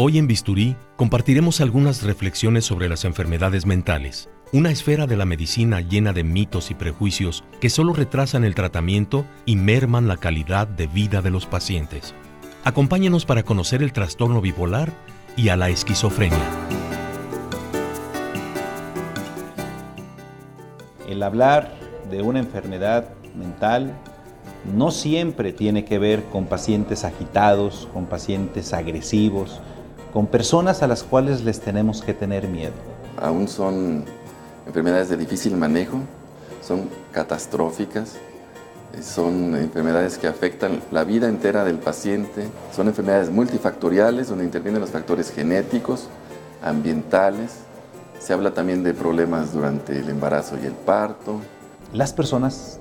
Hoy en Bisturí compartiremos algunas reflexiones sobre las enfermedades mentales, una esfera de la medicina llena de mitos y prejuicios que solo retrasan el tratamiento y merman la calidad de vida de los pacientes. Acompáñenos para conocer el trastorno bipolar y a la esquizofrenia. El hablar de una enfermedad mental no siempre tiene que ver con pacientes agitados, con pacientes agresivos, con personas a las cuales les tenemos que tener miedo. Aún son enfermedades de difícil manejo, son catastróficas, son enfermedades que afectan la vida entera del paciente, son enfermedades multifactoriales donde intervienen los factores genéticos, ambientales, se habla también de problemas durante el embarazo y el parto. Las personas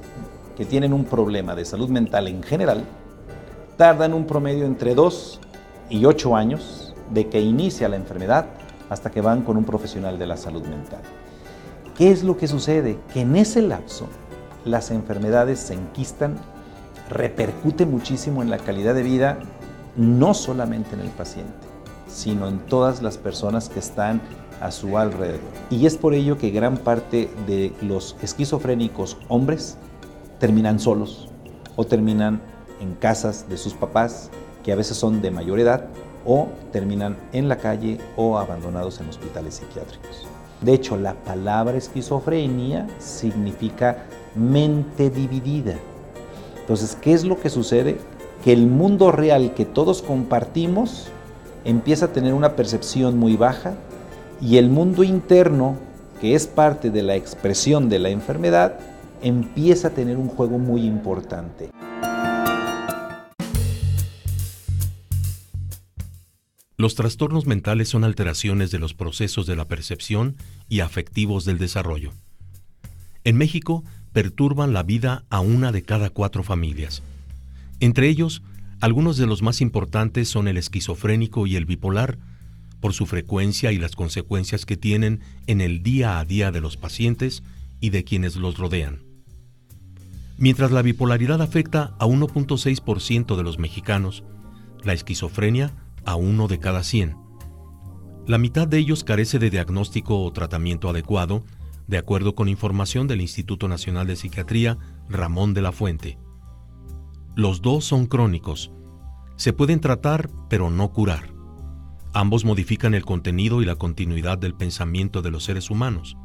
que tienen un problema de salud mental en general tardan un promedio entre 2 y 8 años de que inicia la enfermedad hasta que van con un profesional de la salud mental. ¿Qué es lo que sucede? Que en ese lapso las enfermedades se enquistan, repercute muchísimo en la calidad de vida, no solamente en el paciente, sino en todas las personas que están a su alrededor. Y es por ello que gran parte de los esquizofrénicos hombres terminan solos o terminan en casas de sus papás, que a veces son de mayor edad, o terminan en la calle o abandonados en hospitales psiquiátricos. De hecho, la palabra esquizofrenia significa mente dividida. Entonces, ¿qué es lo que sucede? Que el mundo real que todos compartimos empieza a tener una percepción muy baja y el mundo interno, que es parte de la expresión de la enfermedad, empieza a tener un juego muy importante. Los trastornos mentales son alteraciones de los procesos de la percepción y afectivos del desarrollo. En México, perturban la vida a 1 de cada 4 familias. Entre ellos, algunos de los más importantes son el esquizofrénico y el bipolar, por su frecuencia y las consecuencias que tienen en el día a día de los pacientes y de quienes los rodean. Mientras la bipolaridad afecta a 1.6% de los mexicanos, la esquizofrenia a 1 de cada 100. La mitad de ellos carece de diagnóstico o tratamiento adecuado, de acuerdo con información del Instituto Nacional de Psiquiatría Ramón de la Fuente. Los dos son crónicos. Se pueden tratar, pero no curar. Ambos modifican el contenido y la continuidad del pensamiento de los seres humanos.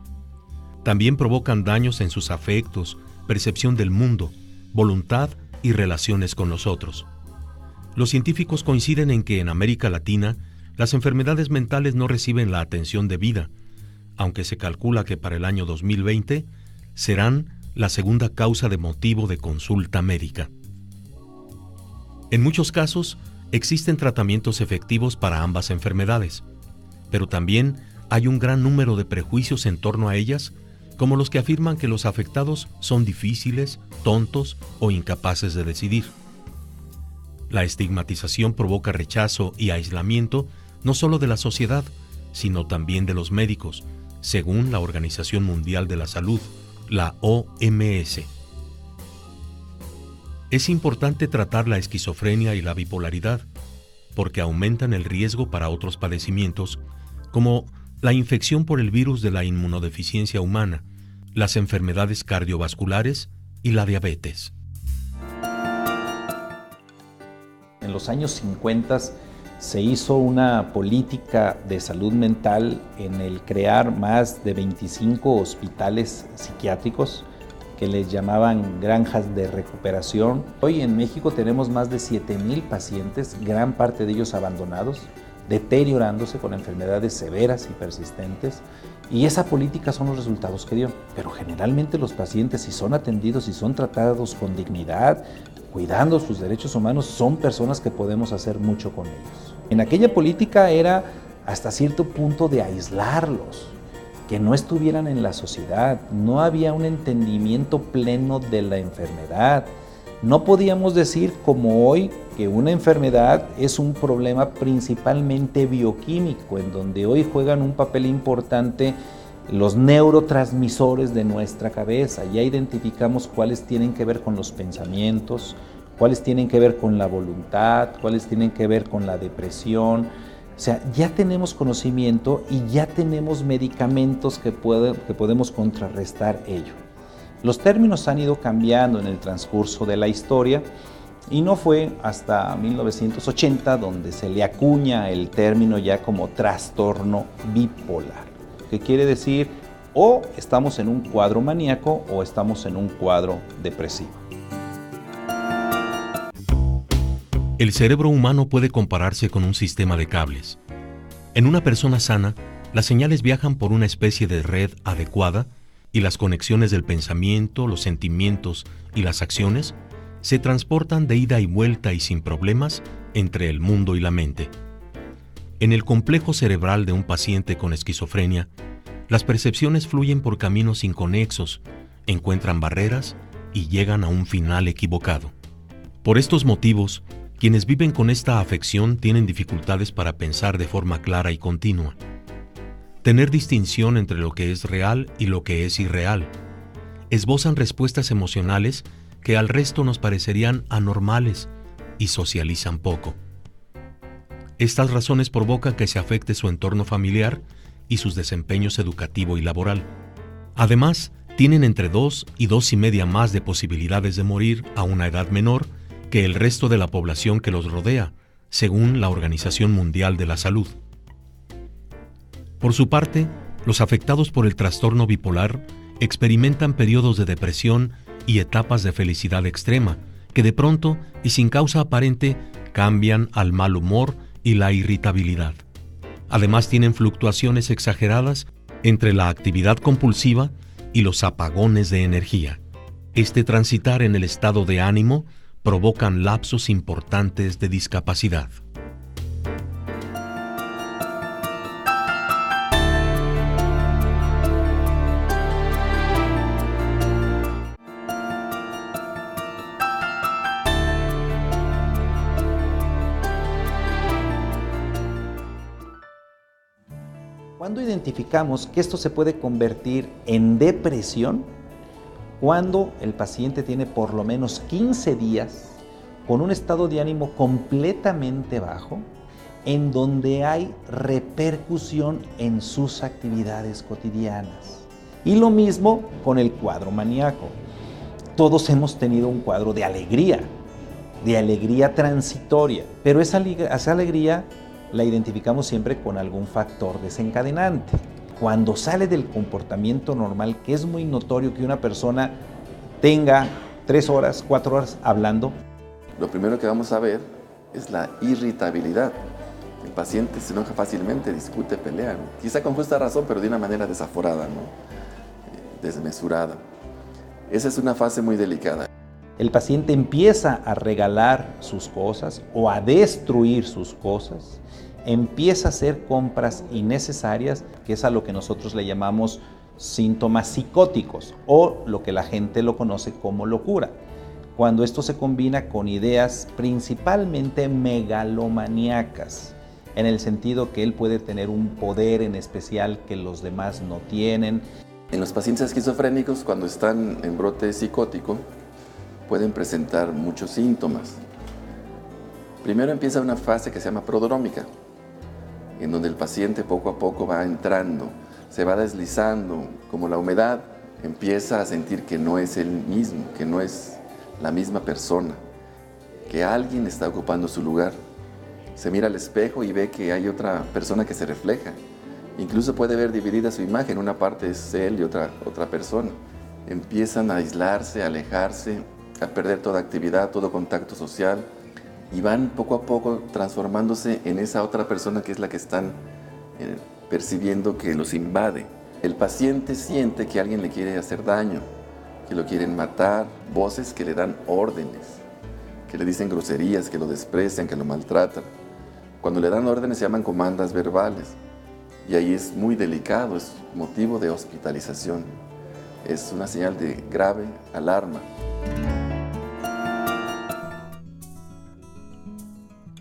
También provocan daños en sus afectos, percepción del mundo, voluntad y relaciones con los otros. Los científicos coinciden en que en América Latina las enfermedades mentales no reciben la atención debida, aunque se calcula que para el año 2020 serán la segunda causa de motivo de consulta médica. En muchos casos existen tratamientos efectivos para ambas enfermedades, pero también hay un gran número de prejuicios en torno a ellas, como los que afirman que los afectados son difíciles, tontos o incapaces de decidir. La estigmatización provoca rechazo y aislamiento no solo de la sociedad, sino también de los médicos, según la Organización Mundial de la Salud, la OMS. Es importante tratar la esquizofrenia y la bipolaridad, porque aumentan el riesgo para otros padecimientos, como la infección por el virus de la inmunodeficiencia humana, las enfermedades cardiovasculares y la diabetes. En los años 50 se hizo una política de salud mental en el crear más de 25 hospitales psiquiátricos que les llamaban granjas de recuperación. Hoy en México tenemos más de 7,000 pacientes, gran parte de ellos abandonados, deteriorándose con enfermedades severas y persistentes, y esa política son los resultados que dio. Pero generalmente los pacientes, si son atendidos y son tratados con dignidad, cuidando sus derechos humanos, son personas que podemos hacer mucho con ellos. En aquella política era hasta cierto punto de aislarlos, que no estuvieran en la sociedad, no había un entendimiento pleno de la enfermedad. No podíamos decir como hoy que una enfermedad es un problema principalmente bioquímico, en donde hoy juegan un papel importante los neurotransmisores de nuestra cabeza. Ya identificamos cuáles tienen que ver con los pensamientos, cuáles tienen que ver con la voluntad, cuáles tienen que ver con la depresión, O sea, ya tenemos conocimiento y ya tenemos medicamentos que podemos contrarrestar ello. Los términos han ido cambiando en el transcurso de la historia y no fue hasta 1980 donde se le acuña el término ya como trastorno bipolar, que quiere decir o estamos en un cuadro maníaco o estamos en un cuadro depresivo. El cerebro humano puede compararse con un sistema de cables. En una persona sana, las señales viajan por una especie de red adecuada y las conexiones del pensamiento, los sentimientos y las acciones se transportan de ida y vuelta y sin problemas entre el mundo y la mente. En el complejo cerebral de un paciente con esquizofrenia, las percepciones fluyen por caminos inconexos, encuentran barreras y llegan a un final equivocado. Por estos motivos, quienes viven con esta afección tienen dificultades para pensar de forma clara y continua. Tener distinción entre lo que es real y lo que es irreal. Esbozan respuestas emocionales que al resto nos parecerían anormales y socializan poco. Estas razones provocan que se afecte su entorno familiar y sus desempeños educativo y laboral. Además, tienen entre 2 y 2,5 más de posibilidades de morir a una edad menor que el resto de la población que los rodea, según la Organización Mundial de la Salud. Por su parte, los afectados por el trastorno bipolar experimentan periodos de depresión y etapas de felicidad extrema, que de pronto y sin causa aparente cambian al mal humor y la irritabilidad. Además, tienen fluctuaciones exageradas entre la actividad compulsiva y los apagones de energía. Este transitar en el estado de ánimo provocan lapsos importantes de discapacidad. ¿Cuándo identificamos que esto se puede convertir en depresión? Cuando el paciente tiene por lo menos 15 días con un estado de ánimo completamente bajo, en donde hay repercusión en sus actividades cotidianas. Y lo mismo con el cuadro maníaco. Todos hemos tenido un cuadro de alegría transitoria, pero esa alegría la identificamos siempre con algún factor desencadenante. Cuando sale del comportamiento normal, que es muy notorio que una persona tenga 3 horas, 4 horas hablando. Lo primero que vamos a ver es la irritabilidad. El paciente se enoja fácilmente, discute, pelea, ¿no? Quizá con justa razón, pero de una manera desaforada, ¿no? Desmesurada. Esa es una fase muy delicada. El paciente empieza a regalar sus cosas o a destruir sus cosas, empieza a hacer compras innecesarias, que es a lo que nosotros le llamamos síntomas psicóticos o lo que la gente lo conoce como locura. Cuando esto se combina con ideas principalmente megalomaníacas, en el sentido que él puede tener un poder en especial que los demás no tienen. En los pacientes esquizofrénicos, cuando están en brote psicótico, pueden presentar muchos síntomas. Primero empieza una fase que se llama prodrómica, en donde el paciente poco a poco va entrando, se va deslizando, como la humedad, empieza a sentir que no es él mismo, que no es la misma persona, que alguien está ocupando su lugar. Se mira al espejo y ve que hay otra persona que se refleja. Incluso puede ver dividida su imagen, una parte es él y otra persona. Empiezan a aislarse, a alejarse, a perder toda actividad, todo contacto social, y van poco a poco transformándose en esa otra persona que es la que están percibiendo que los invade. El paciente siente que alguien le quiere hacer daño, que lo quieren matar, voces que le dan órdenes, que le dicen groserías, que lo desprecian, que lo maltratan. Cuando le dan órdenes se llaman comandas verbales, y ahí es muy delicado, es motivo de hospitalización. Es una señal de grave alarma.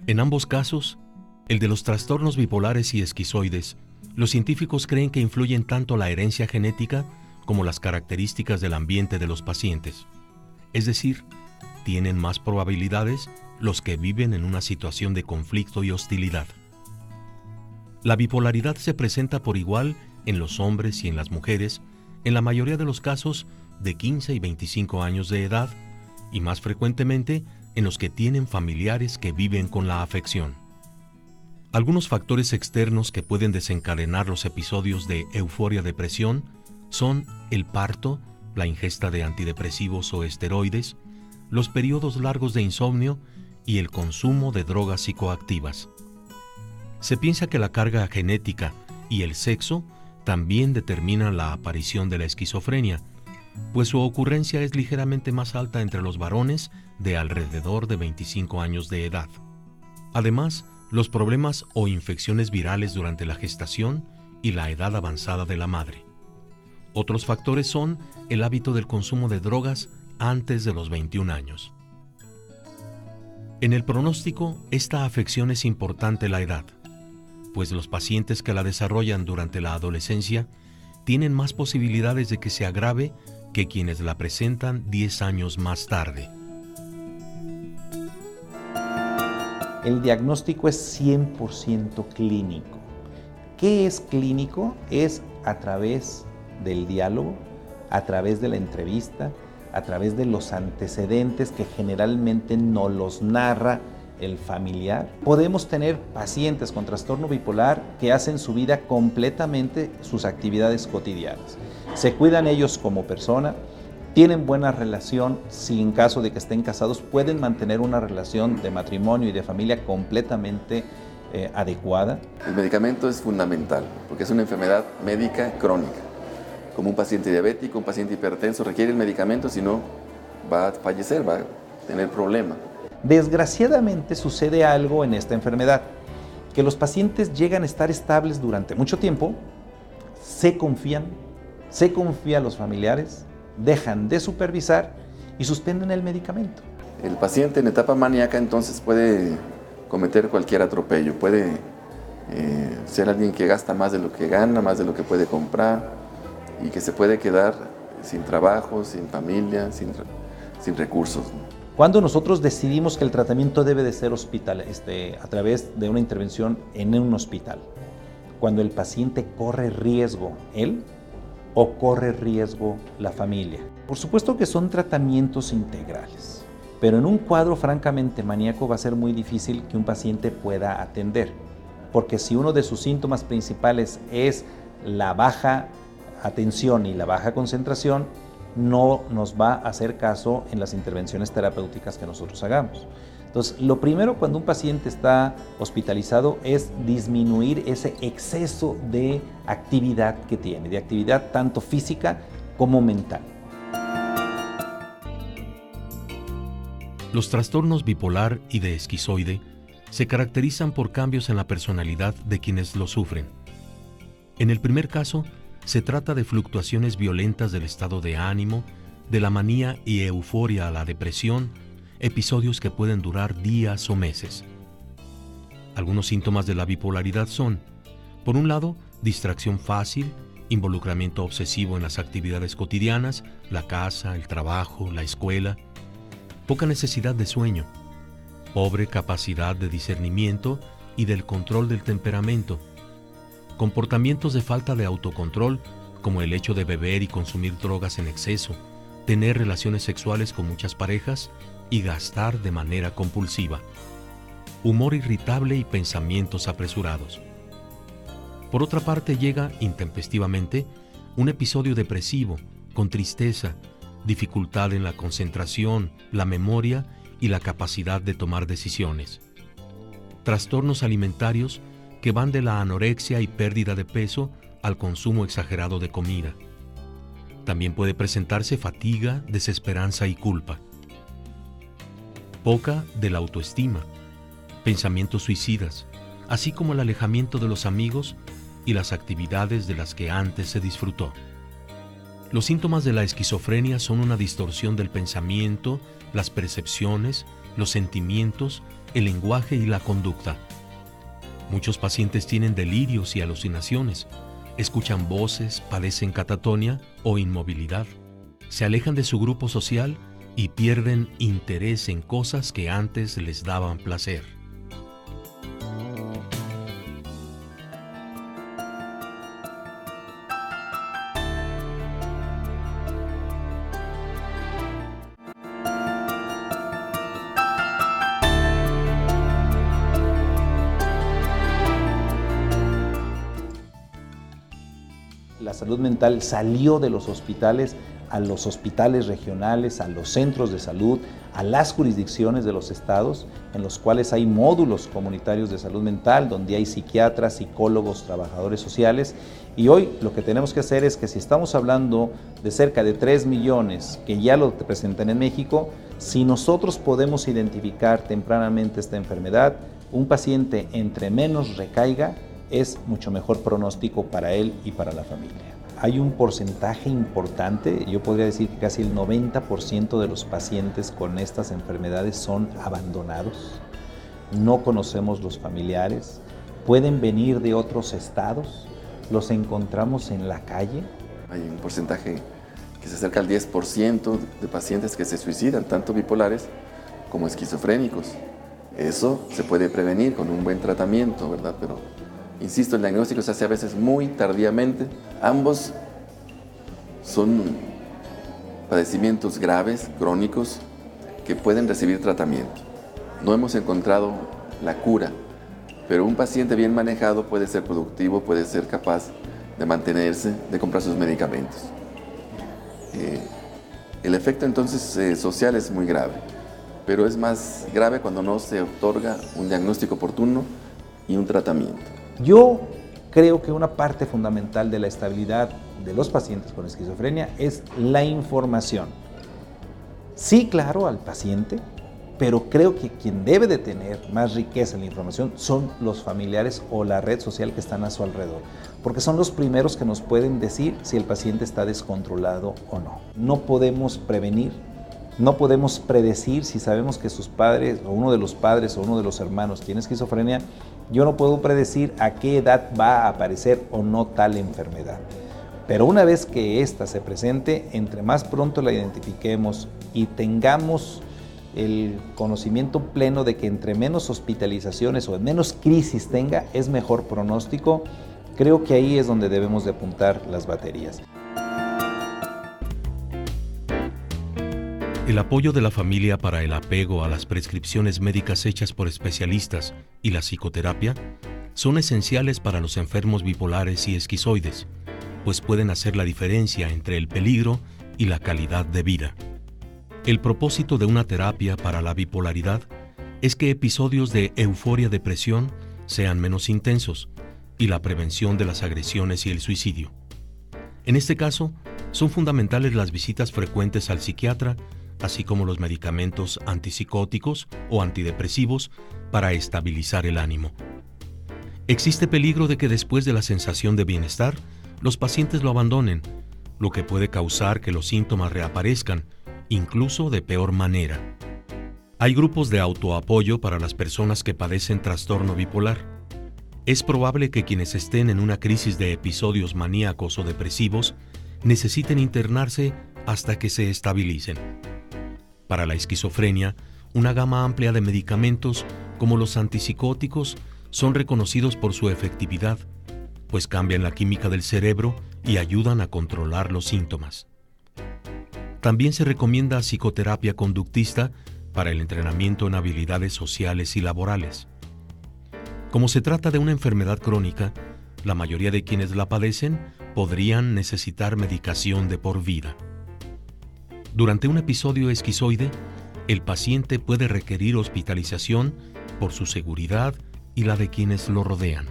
En ambos casos, el de los trastornos bipolares y esquizoides, los científicos creen que influyen tanto la herencia genética como las características del ambiente de los pacientes. Es decir, tienen más probabilidades los que viven en una situación de conflicto y hostilidad. La bipolaridad se presenta por igual en los hombres y en las mujeres, en la mayoría de los casos de 15 y 25 años de edad, y más frecuentemente en los que tienen familiares que viven con la afección. Algunos factores externos que pueden desencadenar los episodios de euforia-depresión son el parto, la ingesta de antidepresivos o esteroides, los periodos largos de insomnio y el consumo de drogas psicoactivas. Se piensa que la carga genética y el sexo también determinan la aparición de la esquizofrenia, pues su ocurrencia es ligeramente más alta entre los varones de alrededor de 25 años de edad. Además, los problemas o infecciones virales durante la gestación y la edad avanzada de la madre. Otros factores son el hábito del consumo de drogas antes de los 21 años. En el pronóstico, esta afección es importante la edad, pues los pacientes que la desarrollan durante la adolescencia tienen más posibilidades de que se agrave que quienes la presentan 10 años más tarde. El diagnóstico es 100% clínico. ¿Qué es clínico? Es a través del diálogo, a través de la entrevista, a través de los antecedentes que generalmente nos los narra el familiar. Podemos tener pacientes con trastorno bipolar que hacen su vida completamente sus actividades cotidianas. Se cuidan ellos como persona, tienen buena relación, si en caso de que estén casados pueden mantener una relación de matrimonio y de familia completamente adecuada. El medicamento es fundamental porque es una enfermedad médica crónica. Como un paciente diabético, un paciente hipertenso requiere el medicamento, si no va a fallecer, va a tener problemas. Desgraciadamente sucede algo en esta enfermedad, que los pacientes llegan a estar estables durante mucho tiempo, se confían a los familiares, dejan de supervisar y suspenden el medicamento. El paciente en etapa maníaca entonces puede cometer cualquier atropello, puede ser alguien que gasta más de lo que gana, más de lo que puede comprar y que se puede quedar sin trabajo, sin familia, sin recursos. Cuando nosotros decidimos que el tratamiento debe de ser a través de una intervención en un hospital, cuando el paciente corre riesgo él o corre riesgo la familia. Por supuesto que son tratamientos integrales, pero en un cuadro francamente maníaco va a ser muy difícil que un paciente pueda atender, porque si uno de sus síntomas principales es la baja atención y la baja concentración, no nos va a hacer caso en las intervenciones terapéuticas que nosotros hagamos. Entonces, lo primero cuando un paciente está hospitalizado es disminuir ese exceso de actividad que tiene, de actividad tanto física como mental. Los trastornos bipolar y de esquizoide se caracterizan por cambios en la personalidad de quienes lo sufren. En el primer caso, se trata de fluctuaciones violentas del estado de ánimo, de la manía y euforia a la depresión, episodios que pueden durar días o meses. Algunos síntomas de la bipolaridad son, por un lado, distracción fácil, involucramiento obsesivo en las actividades cotidianas, la casa, el trabajo, la escuela, poca necesidad de sueño, pobre capacidad de discernimiento y del control del temperamento, comportamientos de falta de autocontrol, como el hecho de beber y consumir drogas en exceso, tener relaciones sexuales con muchas parejas y gastar de manera compulsiva, humor irritable y pensamientos apresurados. Por otra parte, llega intempestivamente un episodio depresivo, con tristeza, dificultad en la concentración, la memoria y la capacidad de tomar decisiones. Trastornos alimentarios que van de la anorexia y pérdida de peso al consumo exagerado de comida. También puede presentarse fatiga, desesperanza y culpa. Poca de la autoestima, pensamientos suicidas, así como el alejamiento de los amigos y las actividades de las que antes se disfrutó. Los síntomas de la esquizofrenia son una distorsión del pensamiento, las percepciones, los sentimientos, el lenguaje y la conducta. Muchos pacientes tienen delirios y alucinaciones, escuchan voces, padecen catatonia o inmovilidad, se alejan de su grupo social y pierden interés en cosas que antes les daban placer. La salud mental salió de los hospitales a los hospitales regionales, a los centros de salud, a las jurisdicciones de los estados, en los cuales hay módulos comunitarios de salud mental, donde hay psiquiatras, psicólogos, trabajadores sociales. Y hoy lo que tenemos que hacer es que si estamos hablando de cerca de 3 millones que ya lo presentan en México, si nosotros podemos identificar tempranamente esta enfermedad, un paciente entre menos recaiga, es mucho mejor pronóstico para él y para la familia. Hay un porcentaje importante, yo podría decir que casi el 90% de los pacientes con estas enfermedades son abandonados, no conocemos los familiares, pueden venir de otros estados, los encontramos en la calle. Hay un porcentaje que se acerca al 10% de pacientes que se suicidan, tanto bipolares como esquizofrénicos. Eso se puede prevenir con un buen tratamiento, ¿verdad? Pero insisto, el diagnóstico se hace a veces muy tardíamente. Ambos son padecimientos graves, crónicos, que pueden recibir tratamiento. No hemos encontrado la cura, pero un paciente bien manejado puede ser productivo, puede ser capaz de mantenerse, de comprar sus medicamentos. El efecto entonces social es muy grave, pero es más grave cuando no se otorga un diagnóstico oportuno y un tratamiento. Yo creo que una parte fundamental de la estabilidad de los pacientes con esquizofrenia es la información. Sí, claro, al paciente, pero creo que quien debe de tener más riqueza en la información son los familiares o la red social que están a su alrededor, porque son los primeros que nos pueden decir si el paciente está descontrolado o no. No podemos prevenir, no podemos predecir si sabemos que sus padres o uno de los padres o uno de los hermanos tiene esquizofrenia. Yo no puedo predecir a qué edad va a aparecer o no tal enfermedad. Pero una vez que ésta se presente, entre más pronto la identifiquemos y tengamos el conocimiento pleno de que entre menos hospitalizaciones o menos crisis tenga, es mejor pronóstico, creo que ahí es donde debemos de apuntar las baterías. El apoyo de la familia para el apego a las prescripciones médicas hechas por especialistas y la psicoterapia son esenciales para los enfermos bipolares y esquizoides, pues pueden hacer la diferencia entre el peligro y la calidad de vida. El propósito de una terapia para la bipolaridad es que episodios de euforia-depresión sean menos intensos y la prevención de las agresiones y el suicidio. En este caso, son fundamentales las visitas frecuentes al psiquiatra, así como los medicamentos antipsicóticos o antidepresivos para estabilizar el ánimo. Existe peligro de que después de la sensación de bienestar, los pacientes lo abandonen, lo que puede causar que los síntomas reaparezcan, incluso de peor manera. Hay grupos de autoapoyo para las personas que padecen trastorno bipolar. Es probable que quienes estén en una crisis de episodios maníacos o depresivos necesiten internarse hasta que se estabilicen. Para la esquizofrenia, una gama amplia de medicamentos como los antipsicóticos son reconocidos por su efectividad, pues cambian la química del cerebro y ayudan a controlar los síntomas. También se recomienda psicoterapia conductista para el entrenamiento en habilidades sociales y laborales. Como se trata de una enfermedad crónica, la mayoría de quienes la padecen podrían necesitar medicación de por vida. Durante un episodio esquizoide, el paciente puede requerir hospitalización por su seguridad y la de quienes lo rodean.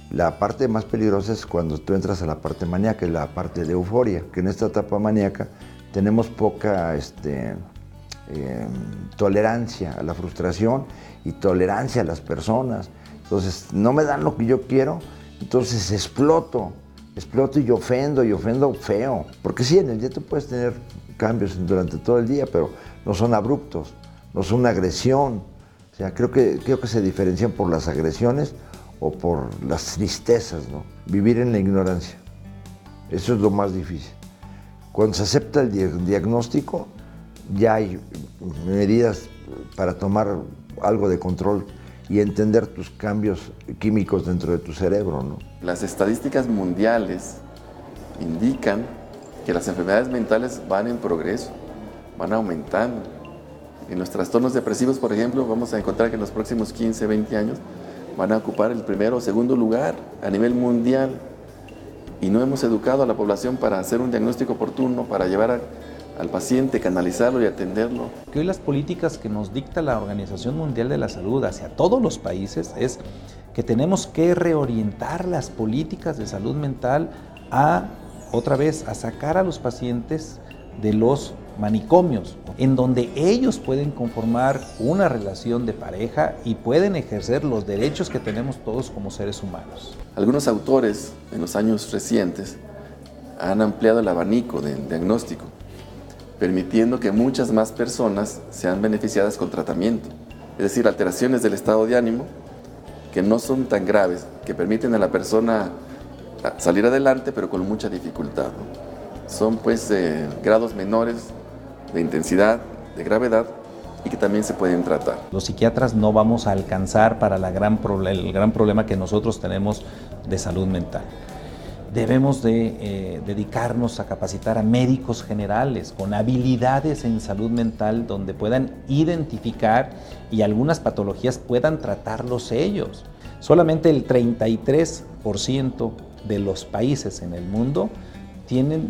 La parte más peligrosa es cuando tú entras a la parte maníaca, la parte de euforia, que en esta etapa maníaca tenemos poca tolerancia a la frustración y tolerancia a las personas. Entonces, no me dan lo que yo quiero, entonces exploto y ofendo feo. Porque sí, en el día tú puedes tener cambios durante todo el día, pero no son abruptos, no son una agresión. O sea, creo que se diferencian por las agresiones o por las tristezas, ¿no? Vivir en la ignorancia. Eso es lo más difícil. Cuando se acepta el diagnóstico, ya hay medidas para tomar algo de control y entender tus cambios químicos dentro de tu cerebro, ¿no? Las estadísticas mundiales indican que las enfermedades mentales van en progreso, van aumentando. En los trastornos depresivos, por ejemplo, vamos a encontrar que en los próximos 15, 20 años van a ocupar el primero o segundo lugar a nivel mundial. Y no hemos educado a la población para hacer un diagnóstico oportuno, para llevar al paciente, canalizarlo y atenderlo. Que hoy las políticas que nos dicta la Organización Mundial de la Salud hacia todos los países es que tenemos que reorientar las políticas de salud mental a sacar a los pacientes de los manicomios, en donde ellos pueden conformar una relación de pareja y pueden ejercer los derechos que tenemos todos como seres humanos. Algunos autores en los años recientes han ampliado el abanico del diagnóstico, permitiendo que muchas más personas sean beneficiadas con tratamiento, es decir, alteraciones del estado de ánimo que no son tan graves, que permiten a la persona salir adelante pero con mucha dificultad, ¿no? Son pues grados menores de intensidad, de gravedad y que también se pueden tratar. Los psiquiatras no vamos a alcanzar para el gran problema que nosotros tenemos de salud mental. Debemos de dedicarnos a capacitar a médicos generales con habilidades en salud mental donde puedan identificar y algunas patologías puedan tratarlos ellos. Solamente el 33% de los países en el mundo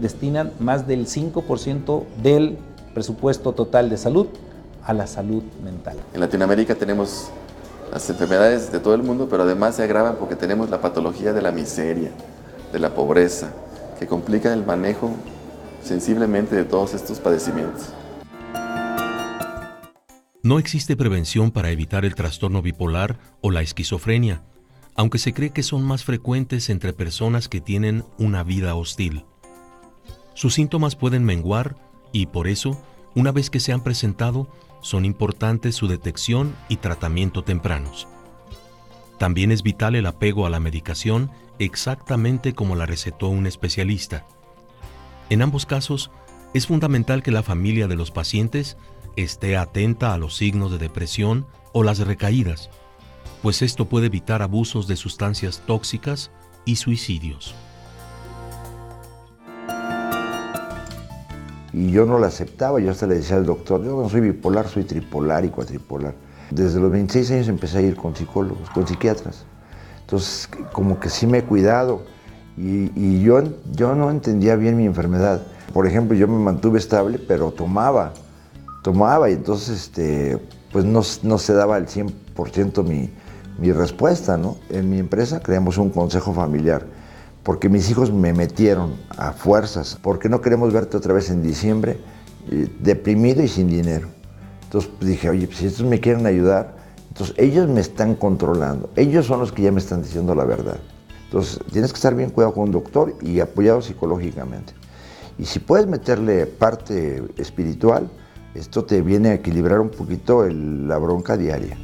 destinan más del 5% del presupuesto total de salud a la salud mental. En Latinoamérica tenemos las enfermedades de todo el mundo, pero además se agravan porque tenemos la patología de la miseria, de la pobreza, que complica el manejo sensiblemente de todos estos padecimientos. No existe prevención para evitar el trastorno bipolar o la esquizofrenia, aunque se cree que son más frecuentes entre personas que tienen una vida hostil. Sus síntomas pueden menguar y por eso, una vez que se han presentado, son importantes su detección y tratamiento tempranos. También es vital el apego a la medicación exactamente como la recetó un especialista. En ambos casos, es fundamental que la familia de los pacientes esté atenta a los signos de depresión o las recaídas, pues esto puede evitar abusos de sustancias tóxicas y suicidios. Y yo no la aceptaba, yo hasta le decía al doctor, yo no soy bipolar, soy tripolar y cuatripolar. Desde los 26 años empecé a ir con psicólogos, con psiquiatras. Entonces, como que sí me he cuidado y yo no entendía bien mi enfermedad. Por ejemplo, yo me mantuve estable, pero tomaba y entonces pues no se daba al 100% mi respuesta, ¿no? En mi empresa creamos un consejo familiar porque mis hijos me metieron a fuerzas, porque no queremos verte otra vez en diciembre deprimido y sin dinero. Entonces dije, oye, pues si estos me quieren ayudar, entonces ellos me están controlando, ellos son los que ya me están diciendo la verdad. Entonces tienes que estar bien cuidado con un doctor y apoyado psicológicamente. Y si puedes meterle parte espiritual, esto te viene a equilibrar un poquito la bronca diaria.